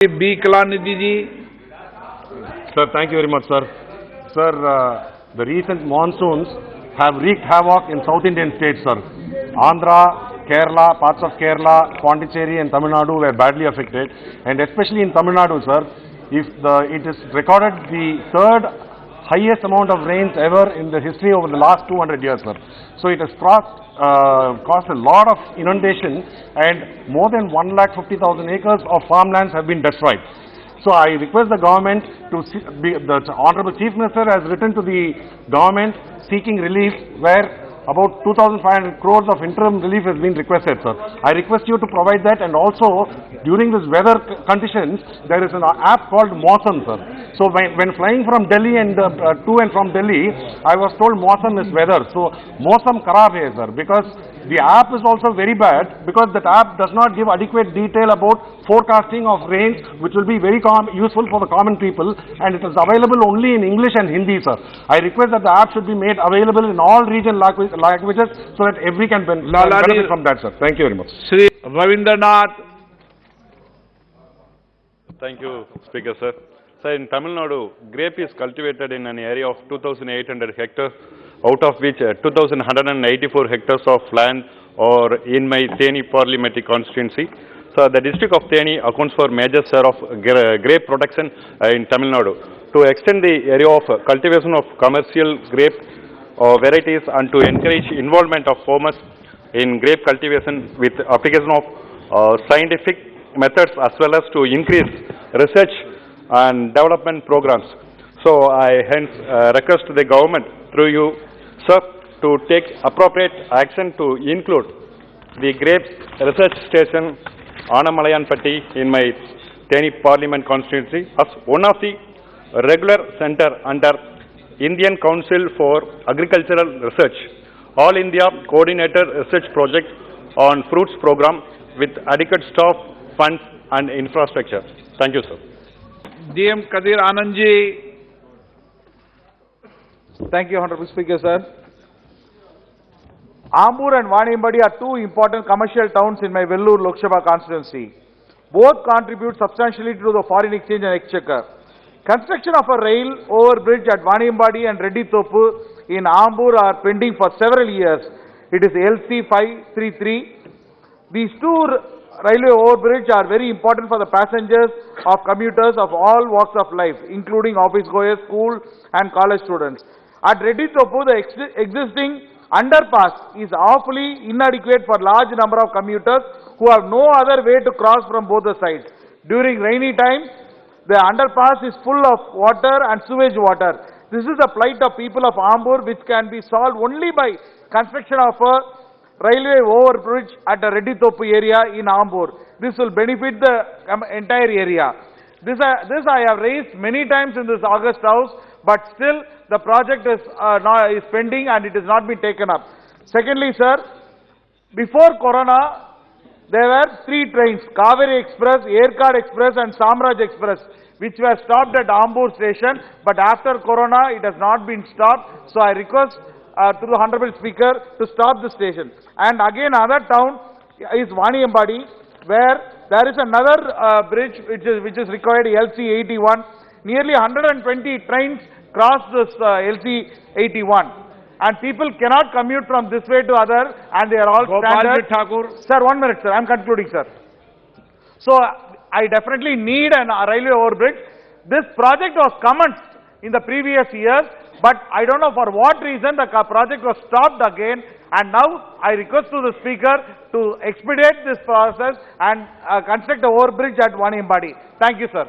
B. Kalanidhi ji. Sir, thank you very much, sir. Sir, the recent monsoons have wreaked havoc in South Indian states, sir. Andhra, Kerala, parts of Kerala, Pondicherry and Tamil Nadu were badly affected. And especially in Tamil Nadu, sir, it is recorded the third highest amount of rains ever in the history over the last 200 years, sir. So it has caused a lot of inundation and more than 150,000 acres of farmlands have been destroyed. So I request the government the Honorable Chief Minister has written to the government seeking relief where about 2,500 crores of interim relief has been requested, sir. I request you to provide that, and also during this weather conditions there is an app called Mausam, sir. So when flying from Delhi and to and from Delhi, I was told Mausam is weather. So Mausam Kharab hai, sir, because the app is also very bad because that app does not give adequate detail about forecasting of rains, which will be very useful for the common people, and it is available only in English and Hindi, sir. I request that the app should be made available in all regional languages so that every can benefit from that, sir. Thank you very much. Shri Ravindranath. Thank you, Speaker, sir. Sir, in Tamil Nadu, grape is cultivated in an area of 2,800 hectares, out of which 2,184 hectares of land are in my Theni parliamentary constituency. So, the district of Theni accounts for major share of grape production in Tamil Nadu. To extend the area of cultivation of commercial grape varieties and to encourage involvement of farmers in grape cultivation with application of scientific methods as well as to increase research and development programs. So I hence request the government through you, sir, to take appropriate action to include the grape research station Anamalayanpatti in my Theni Parliament constituency as one of the regular center under Indian Council for Agricultural Research, All India Coordinated Research Project on Fruits Program with adequate staff, funds and infrastructure. Thank you, sir. D.M. Kadir Anand ji. Thank you, Honorable Speaker, sir. Ambur and Vaniambadi are two important commercial towns in my Vellore Lok Sabha constituency. Both contribute substantially to the foreign exchange and exchequer. Construction of a rail overbridge at Vaniambadi and Reddy Thopu in Ambur are pending for several years. It is LC 533. These two railway overbridge are very important for the passengers of commuters of all walks of life, including office goers, school and college students. At Reddy Thopu, the existing underpass is awfully inadequate for large number of commuters who have no other way to cross from both the sides. During rainy time, the underpass is full of water and sewage water. This is the plight of people of Ambur, which can be solved only by construction of a railway overbridge at the Reddy Thopu area in Ambur. This will benefit the entire area. This I have raised many times in this August House, but still the project is pending and it has not been taken up. Secondly, sir, before Corona, there were three trains, Kaveri Express, Aircard Express and Samraj Express, which were stopped at Ambur station, but after Corona, it has not been stopped. So I request to the Honorable Speaker to stop the station. And again, another town is Vaniambadi, where there is another bridge which is required, LC 81. Nearly 120 trains cross this LC 81. And people cannot commute from this way to other, and they are all stranded. Sir, 1 minute, sir. I am concluding, sir. So, I definitely need a railway overbridge. This project was commenced in the previous years, but I don't know for what reason the project was stopped again, and now I request to the Speaker to expedite this process and construct the overbridge at Vaniambadi. Thank you, sir.